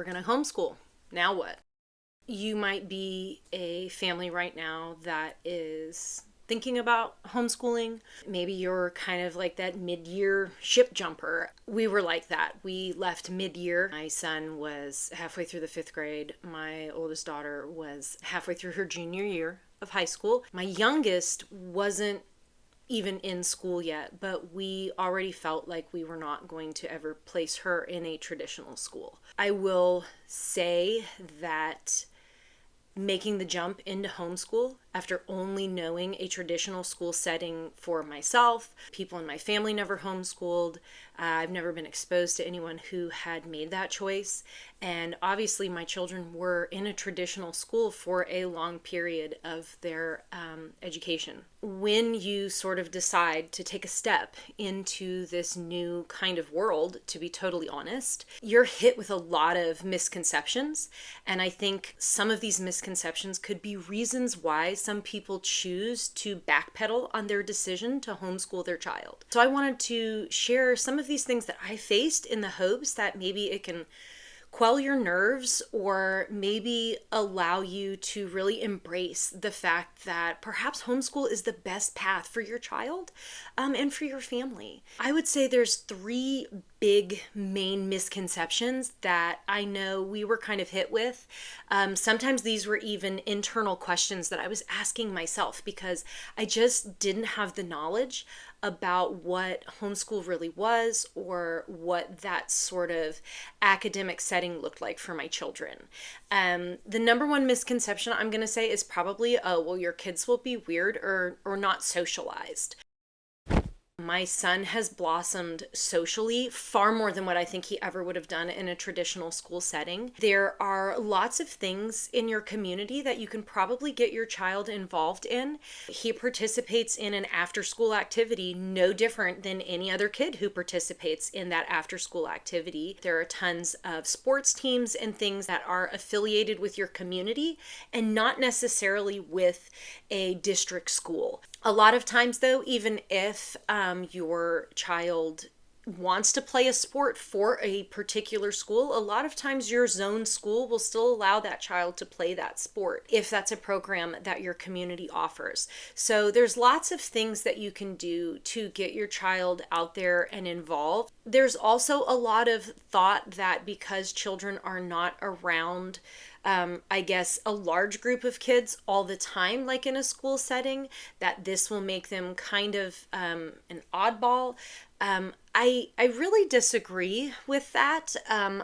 we're going to homeschool. Now what? You might be a family right now that is thinking about homeschooling. Maybe you're kind of like that mid-year ship jumper. We were like that. We left mid-year. My son was halfway through the 5th grade. My oldest daughter was halfway through her junior year of high school. My youngest wasn't even in school yet, but we already felt like we were not going to ever place her in a traditional school. I will say that making the jump into homeschool after only knowing a traditional school setting for myself, people in my family never homeschooled. I've never been exposed to anyone who had made that choice. And obviously my children were in a traditional school for a long period of their education. When you sort of decide to take a step into this new kind of world, to be totally honest, you're hit with a lot of misconceptions. And I think some of these misconceptions could be reasons why some people choose to backpedal on their decision to homeschool their child. So I wanted to share some of these things that I faced in the hopes that maybe it can quell your nerves or maybe allow you to really embrace the fact that perhaps homeschool is the best path for your child and for your family. I would say there's 3 big main misconceptions that I know we were kind of hit with. Sometimes these were even internal questions that I was asking myself because I just didn't have the knowledge about what homeschool really was or what that sort of academic setting looked like for my children. The number one misconception I'm going to say is probably, oh, well, your kids will be weird or not socialized. My son has blossomed socially far more than what I think he ever would have done in a traditional school setting. There are lots of things in your community that you can probably get your child involved in. He participates in an after-school activity no different than any other kid who participates in that after-school activity. There are tons of sports teams and things that are affiliated with your community and not necessarily with a district school. A lot of times, though, even if your child wants to play a sport for a particular school, a lot of times your zone school will still allow that child to play that sport if that's a program that your community offers. So there's lots of things that you can do to get your child out there and involved. There's also a lot of thought that because children are not around I guess a large group of kids all the time, like in a school setting, that this will make them kind of an oddball. I really disagree with that.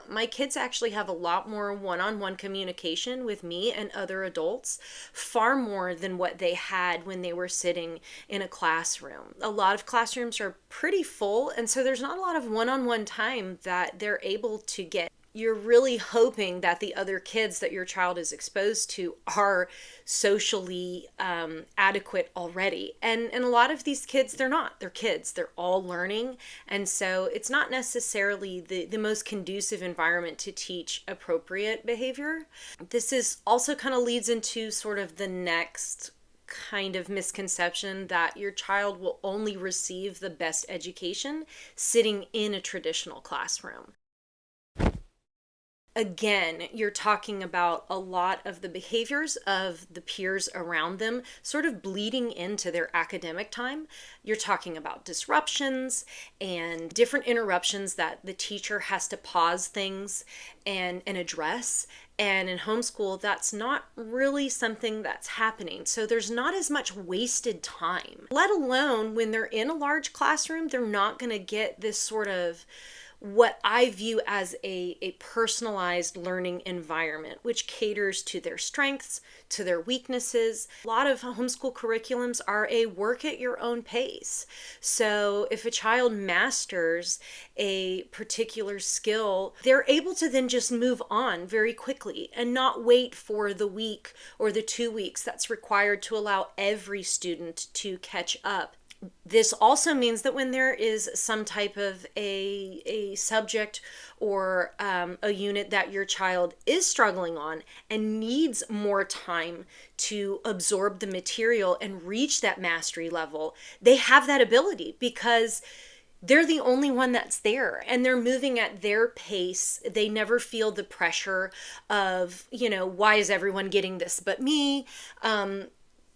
My kids actually have a lot more one-on-one communication with me and other adults, far more than what they had when they were sitting in a classroom. A lot of classrooms are pretty full, and so there's not a lot of one-on-one time that they're able to get. You're really hoping that the other kids that your child is exposed to are socially adequate already. And a lot of these kids, they're not. They're kids. They're all learning. And so it's not necessarily the most conducive environment to teach appropriate behavior. This is also kind of leads into sort of the next kind of misconception that your child will only receive the best education sitting in a traditional classroom. Again, you're talking about a lot of the behaviors of the peers around them sort of bleeding into their academic time. You're talking about disruptions and different interruptions that the teacher has to pause things and address. And in homeschool, that's not really something that's happening. So there's not as much wasted time, let alone when they're in a large classroom, they're not going to get this sort of what I view as a personalized learning environment, which caters to their strengths, to their weaknesses. A lot of homeschool curriculums are a work at your own pace. So if a child masters a particular skill, they're able to then just move on very quickly and not wait for the week or the 2 weeks that's required to allow every student to catch up. This also means that when there is some type of a subject or a unit that your child is struggling on and needs more time to absorb the material and reach that mastery level, they have that ability because they're the only one that's there, and they're moving at their pace. They never feel the pressure of, why is everyone getting this but me?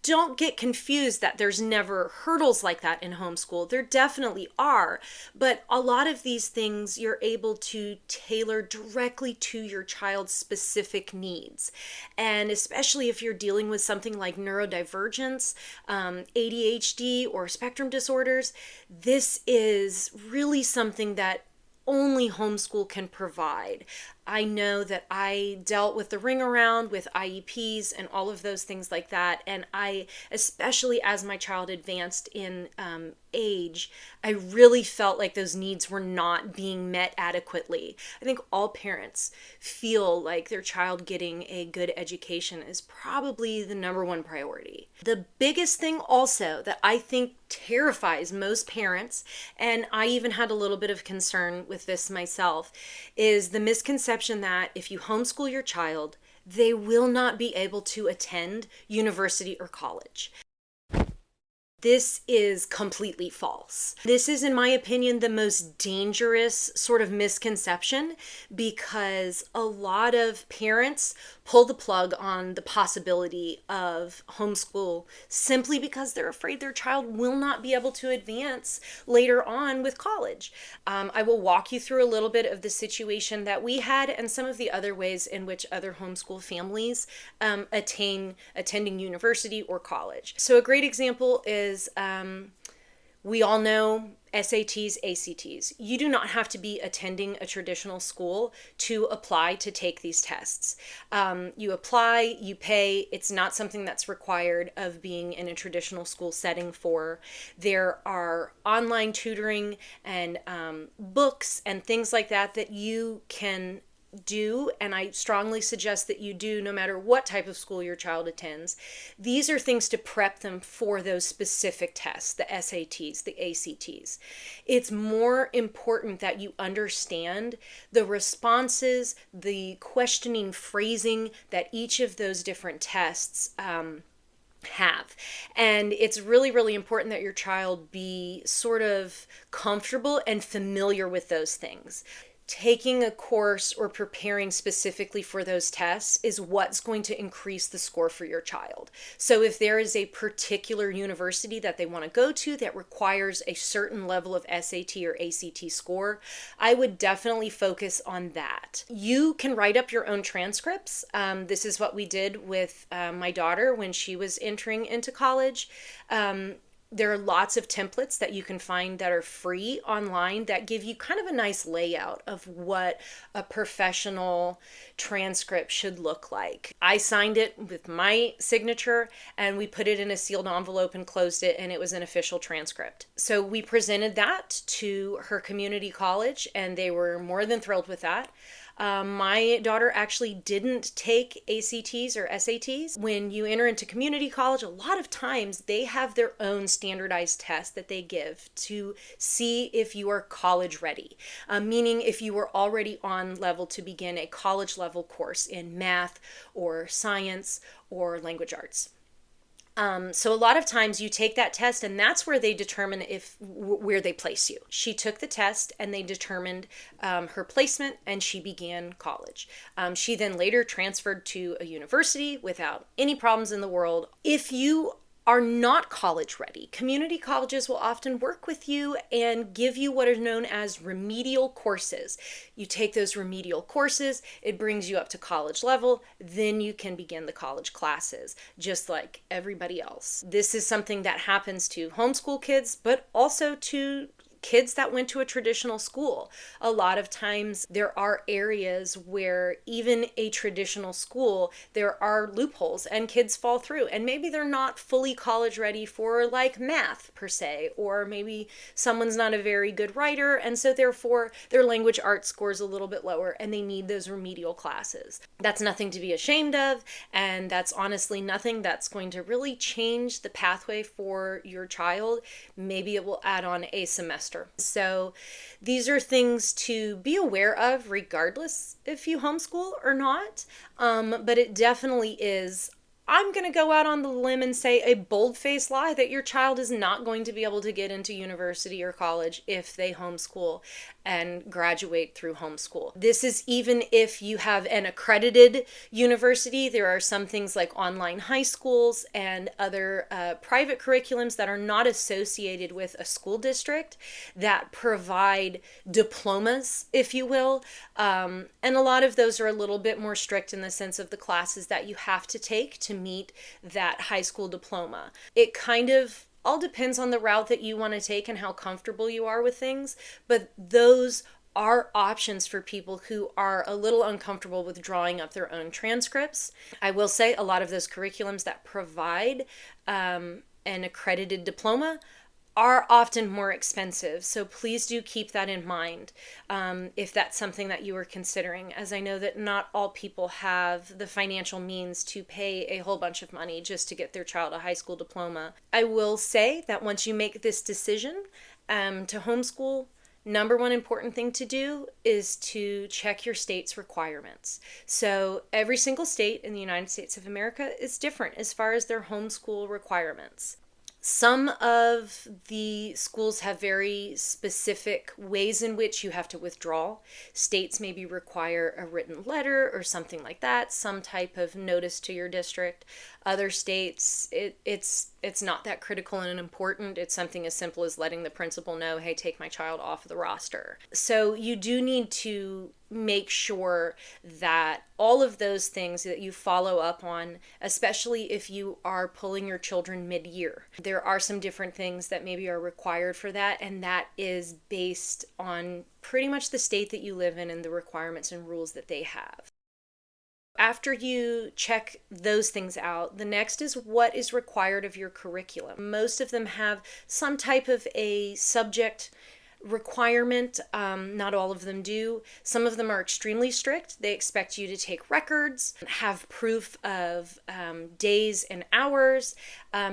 Don't get confused that there's never hurdles like that in homeschool. There definitely are, but a lot of these things you're able to tailor directly to your child's specific needs. And especially if you're dealing with something like neurodivergence, ADHD, or spectrum disorders, this is really something that only homeschool can provide. I know that I dealt with the ring around with IEPs and all of those things like that. And especially as my child advanced in age, I really felt like those needs were not being met adequately. I think all parents feel like their child getting a good education is probably the number one priority. The biggest thing also that I think terrifies most parents, and I even had a little bit of concern with this myself, is the misconception that if you homeschool your child, they will not be able to attend university or college. This is completely false. This is, in my opinion, the most dangerous sort of misconception, because a lot of parents pull the plug on the possibility of homeschool simply because they're afraid their child will not be able to advance later on with college. I will walk you through a little bit of the situation that we had and some of the other ways in which other homeschool families attending university or college. So a great example is we all know SATs, ACTs. You do not have to be attending a traditional school to apply to take these tests. You apply, you pay. It's not something that's required of being in a traditional school setting for. There are online tutoring and books and things like that that you can do, and I strongly suggest that you do no matter what type of school your child attends. These are things to prep them for those specific tests, the SATs, the ACTs. It's more important that you understand the responses, the questioning phrasing that each of those different tests have. And it's really, really important that your child be sort of comfortable and familiar with those things. Taking a course or preparing specifically for those tests is what's going to increase the score for your child. So if there is a particular university that they want to go to that requires a certain level of SAT or ACT score, I would definitely focus on that. You can write up your own transcripts. This is what we did with my daughter when she was entering into college. There are lots of templates that you can find that are free online that give you kind of a nice layout of what a professional transcript should look like. I signed it with my signature and we put it in a sealed envelope and closed it, and it was an official transcript. So we presented that to her community college and they were more than thrilled with that. My daughter actually didn't take ACTs or SATs. When you enter into community college, a lot of times they have their own standardized test that they give to see if you are college ready, meaning if you were already on level to begin a college level course in math or science or language arts. So a lot of times you take that test and that's where they determine where they place you. She took the test and they determined her placement and she began college. She then later transferred to a university without any problems in the world. If you are not college ready, community colleges will often work with you and give you what are known as remedial courses. You take those remedial courses, it brings you up to college level, then you can begin the college classes, just like everybody else. This is something that happens to homeschool kids, but also to kids that went to a traditional school. A lot of times there are areas where even a traditional school, there are loopholes and kids fall through, and maybe they're not fully college ready for like math per se, or maybe someone's not a very good writer and so therefore their language arts scores a little bit lower and they need those remedial classes. That's nothing to be ashamed of, and that's honestly nothing that's going to really change the pathway for your child. Maybe it will add on a semester. So these are things to be aware of regardless if you homeschool or not, but it definitely is I'm going to go out on the limb and say a bold-faced lie that your child is not going to be able to get into university or college if they homeschool and graduate through homeschool. This is even if you have an accredited university. There are some things like online high schools and other private curriculums that are not associated with a school district that provide diplomas, if you will. And a lot of those are a little bit more strict in the sense of the classes that you have to take to meet that high school diploma. It kind of all depends on the route that you want to take and how comfortable you are with things, but those are options for people who are a little uncomfortable with drawing up their own transcripts. I will say a lot of those curriculums that provide an accredited diploma are often more expensive. So please do keep that in mind if that's something that you are considering, as I know that not all people have the financial means to pay a whole bunch of money just to get their child a high school diploma. I will say that once you make this decision to homeschool, number one important thing to do is to check your state's requirements. So every single state in the United States of America is different as far as their homeschool requirements. Some of the schools have very specific ways in which you have to withdraw. States maybe require a written letter or something like that, some type of notice to your district. Other states, it's not that critical and important. It's something as simple as letting the principal know, hey, take my child off the roster. So you do need to make sure that all of those things that you follow up on, especially if you are pulling your children mid-year. There are some different things that maybe are required for that, and that is based on pretty much the state that you live in and the requirements and rules that they have. After you check those things out, the next is what is required of your curriculum. Most of them have some type of a subject requirement. Not all of them do. Some of them are extremely strict. They expect you to take records, have proof of days and hours.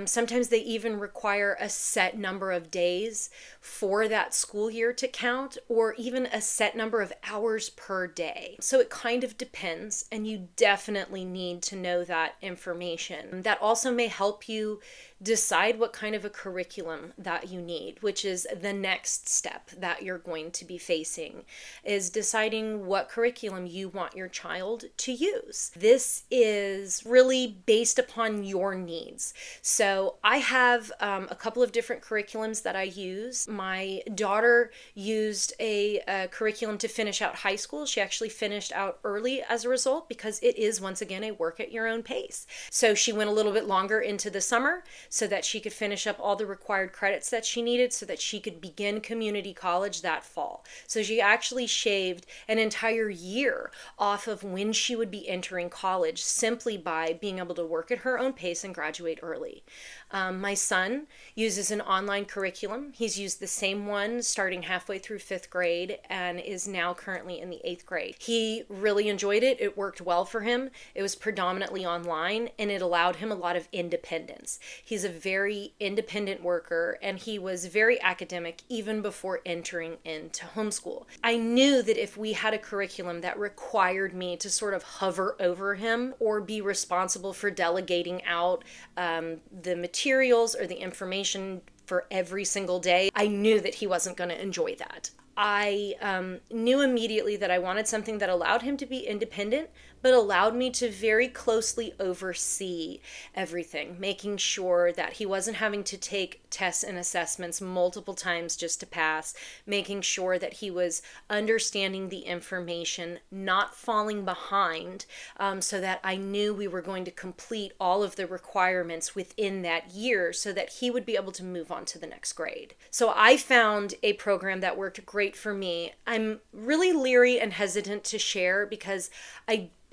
Sometimes they even require a set number of days for that school year to count, or even a set number of hours per day. So it kind of depends, and you definitely need to know that information. That also may help you decide what kind of a curriculum that you need, which is the next step that you're going to be facing, is deciding what curriculum you want your child to use. This is really based upon your needs. So I have a couple of different curriculums that I use. My daughter used a curriculum to finish out high school. She actually finished out early as a result, because it is, once again, a work at your own pace. So she went a little bit longer into the summer so that she could finish up all the required credits that she needed so that she could begin community college that fall. So she actually shaved an entire year off of when she would be entering college simply by being able to work at her own pace and graduate early. My son uses an online curriculum. He's used the same one starting halfway through 5th grade and is now currently in the 8th grade. He really enjoyed it. It worked well for him. It was predominantly online, and it allowed him a lot of independence. He's a very independent worker, and he was very academic even before entering into homeschool. I knew that if we had a curriculum that required me to sort of hover over him or be responsible for delegating out the materials or the information for every single day, I knew that he wasn't going to enjoy that. I knew immediately that I wanted something that allowed him to be independent, but allowed me to very closely oversee everything, making sure that he wasn't having to take tests and assessments multiple times just to pass, making sure that he was understanding the information, not falling behind, so that I knew we were going to complete all of the requirements within that year so that he would be able to move on to the next grade. So I found a program that worked great for me. I'm really leery and hesitant to share because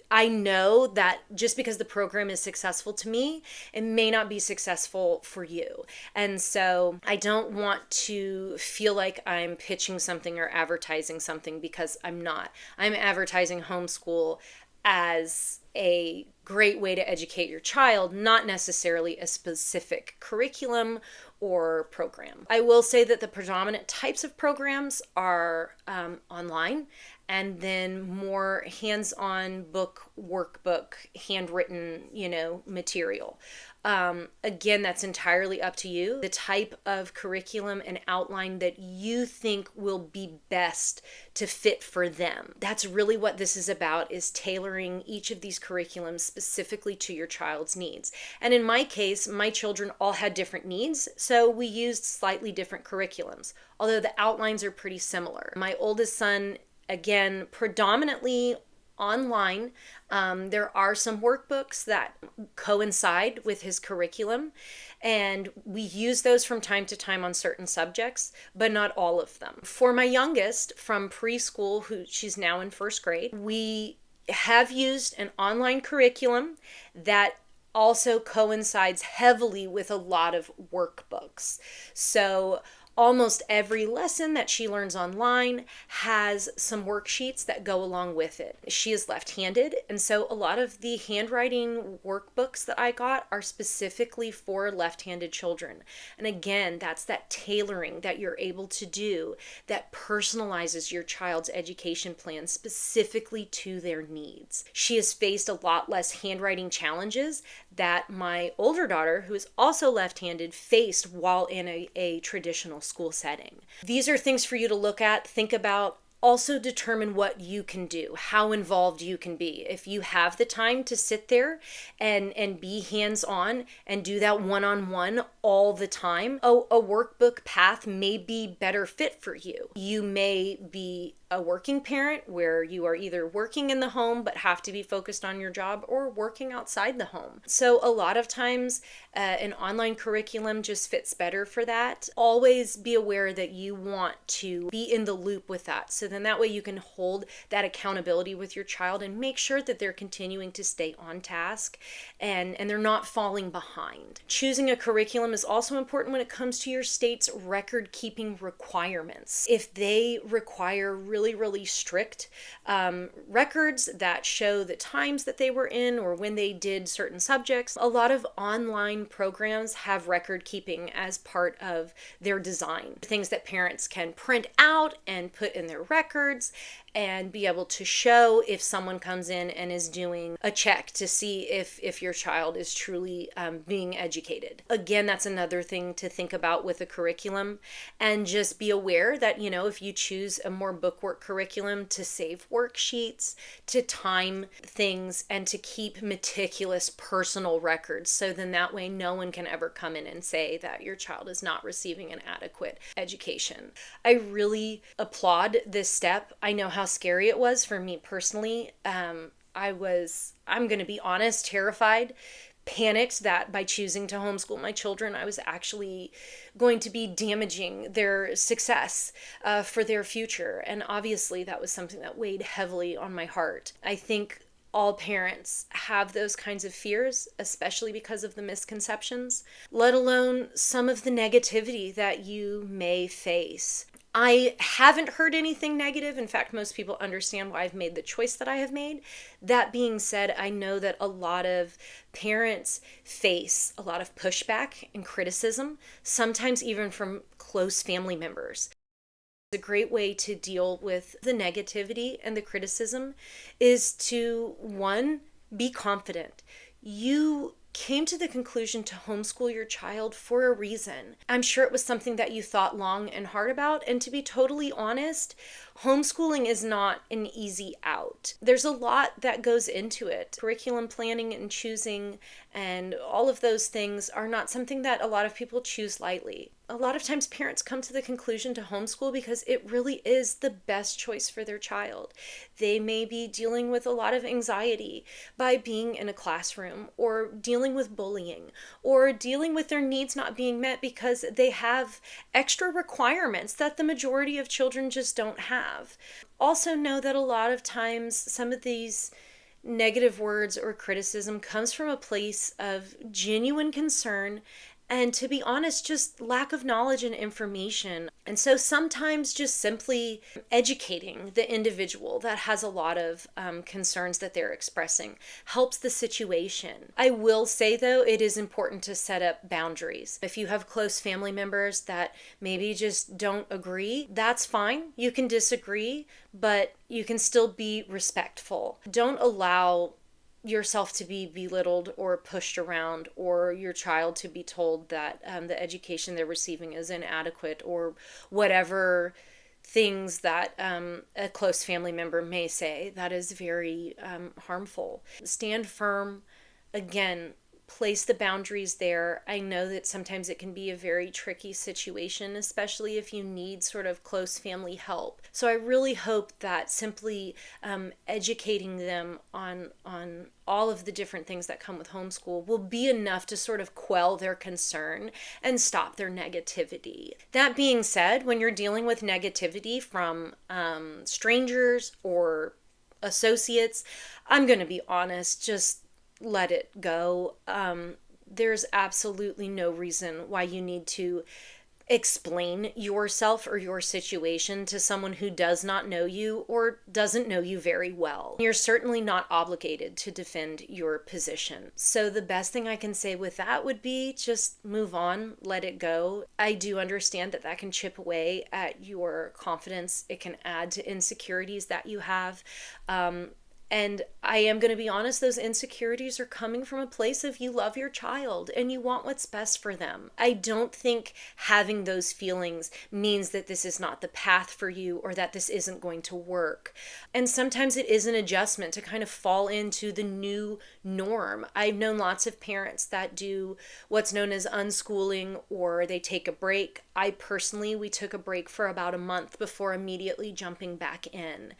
I know that just because the program is successful to me, it may not be successful for you. And so I don't want to feel like I'm pitching something or advertising something, because I'm not. I'm advertising homeschool as a great way to educate your child, not necessarily a specific curriculum or program. I will say that the predominant types of programs are online, and then more hands-on book, workbook, handwritten, material. Again, that's entirely up to you. The type of curriculum and outline that you think will be best to fit for them. That's really what this is about, is tailoring each of these curriculums specifically to your child's needs. And in my case, my children all had different needs, so we used slightly different curriculums, although the outlines are pretty similar. My oldest son, again, predominantly online. There are some workbooks that coincide with his curriculum, and we use those from time to time on certain subjects, but not all of them. For my youngest, from preschool, who she's now in first grade, we have used an online curriculum that also coincides heavily with a lot of workbooks. So almost every lesson that she learns online has some worksheets that go along with it. She is left-handed, and so a lot of the handwriting workbooks that I got are specifically for left-handed children. And again, that's that tailoring that you're able to do that personalizes your child's education plan specifically to their needs. She has faced a lot less handwriting challenges that my older daughter, who is also left-handed, faced while in a traditional school setting. These are things for you to look at, think about, also determine what you can do, how involved you can be. If you have the time to sit there and be hands-on and do that one-on-one all the time, a workbook path may be better fit for you. You may be a working parent where you are either working in the home but have to be focused on your job, or working outside the home. So a lot of times an online curriculum just fits better for that. Always be aware that you want to be in the loop with that, so then that way you can hold that accountability with your child and make sure that they're continuing to stay on task and they're not falling behind. Choosing a curriculum is also important when it comes to your state's record keeping requirements. If they require really strict records that show the times that they were in or when they did certain subjects, a lot of online programs have record keeping as part of their design. Things that parents can print out and put in their records and be able to show if someone comes in and is doing a check to see if your child is truly being educated. Again, that's another thing to think about with a curriculum, and just be aware that, if you choose a more bookwork curriculum, to save worksheets, to time things, and to keep meticulous personal records, so then that way no one can ever come in and say that your child is not receiving an adequate education. I really applaud this step. I know how scary it was for me personally. I'm going to be honest, terrified, panicked that by choosing to homeschool my children, I was actually going to be damaging their success for their future. And obviously that was something that weighed heavily on my heart. I think all parents have those kinds of fears, especially because of the misconceptions, let alone some of the negativity that you may face. I haven't heard anything negative. In fact, most people understand why I've made the choice that I have made. That being said, I know that a lot of parents face a lot of pushback and criticism, sometimes even from close family members. A great way to deal with the negativity and the criticism is to, one, be confident. You came to the conclusion to homeschool your child for a reason. I'm sure it was something that you thought long and hard about, and to be totally honest, homeschooling is not an easy out. There's a lot that goes into it. Curriculum planning and choosing and all of those things are not something that a lot of people choose lightly. A lot of times parents come to the conclusion to homeschool because it really is the best choice for their child. They may be dealing with a lot of anxiety by being in a classroom, or dealing with bullying, or dealing with their needs not being met because they have extra requirements that the majority of children just don't have. Also know that a lot of times some of these negative words or criticism comes from a place of genuine concern And to be honest, just lack of knowledge and information. And so sometimes just simply educating the individual that has a lot of concerns that they're expressing helps the situation. I will say, though, it is important to set up boundaries. If you have close family members that maybe just don't agree, that's fine. You can disagree, but you can still be respectful. Don't allow yourself to be belittled or pushed around, or your child to be told that the education they're receiving is inadequate, or whatever things that a close family member may say. That is very harmful. Stand firm. Again, place the boundaries there. I know that sometimes it can be a very tricky situation, especially if you need sort of close family help. So I really hope that simply educating them on all of the different things that come with homeschool will be enough to sort of quell their concern and stop their negativity. That being said, when you're dealing with negativity from strangers or associates, I'm going to be honest, just let it go. There's absolutely no reason why you need to explain yourself or your situation to someone who does not know you or doesn't know you very well. You're certainly not obligated to defend your position. So the best thing I can say with that would be just move on, let it go. I do understand that that can chip away at your confidence. It can add to insecurities that you have. And I am going to be honest, those insecurities are coming from a place of you love your child and you want what's best for them. I don't think having those feelings means that this is not the path for you or that this isn't going to work. And sometimes it is an adjustment to kind of fall into the new norm. I've known lots of parents that do what's known as unschooling, or they take a break. I personally, we took a break for about a month before immediately jumping back in.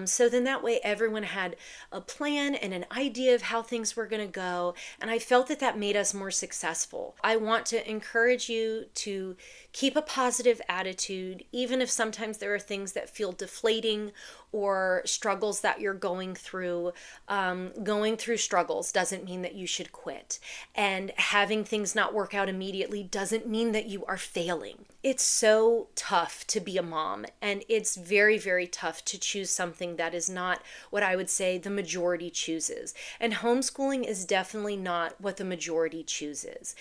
So then that way everyone had a plan and an idea of how things were going to go, and I felt that that made us more successful. I want to encourage you to keep a positive attitude, even if sometimes there are things that feel deflating or struggles that you're going through. Going through struggles doesn't mean that you should quit, and having things not work out immediately doesn't mean that you are failing. It's so tough to be a mom, and it's very, very tough to choose something that is not what I would say the majority chooses. And homeschooling is definitely not what the majority chooses.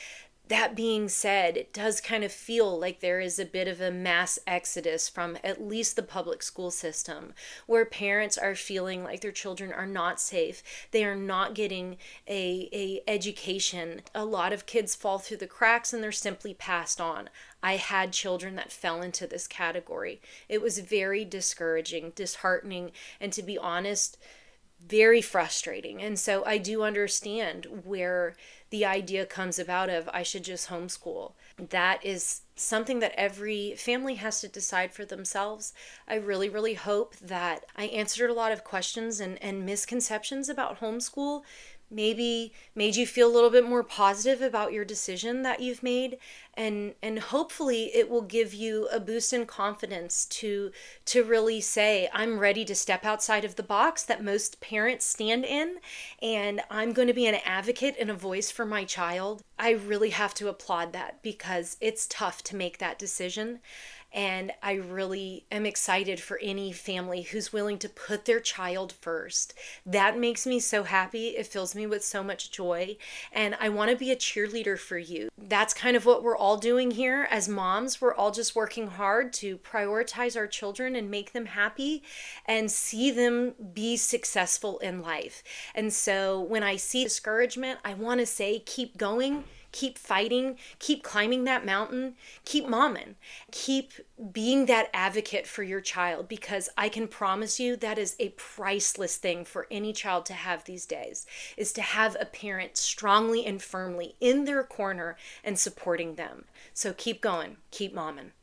That being said, it does kind of feel like there is a bit of a mass exodus from at least the public school system, where parents are feeling like their children are not safe. They are not getting a education. A lot of kids fall through the cracks and they're simply passed on. I had children that fell into this category. It was very discouraging, disheartening, and to be honest, very frustrating. And so I do understand where the idea comes about of I should just homeschool. That is something that every family has to decide for themselves. I really, really hope that I answered a lot of questions and misconceptions about homeschool. Maybe made you feel a little bit more positive about your decision that you've made, and hopefully it will give you a boost in confidence to really say, I'm ready to step outside of the box that most parents stand in, and I'm going to be an advocate and a voice for my child. I really have to applaud that because it's tough to make that decision. And I really am excited for any family who's willing to put their child first. That makes me so happy. It fills me with so much joy. And I want to be a cheerleader for you. That's kind of what we're all doing here as moms. We're all just working hard to prioritize our children and make them happy and see them be successful in life. And so when I see discouragement, I want to say, keep going. Keep fighting, keep climbing that mountain, keep momming, keep being that advocate for your child, because I can promise you that is a priceless thing for any child to have these days, is to have a parent strongly and firmly in their corner and supporting them. So keep going, keep momming.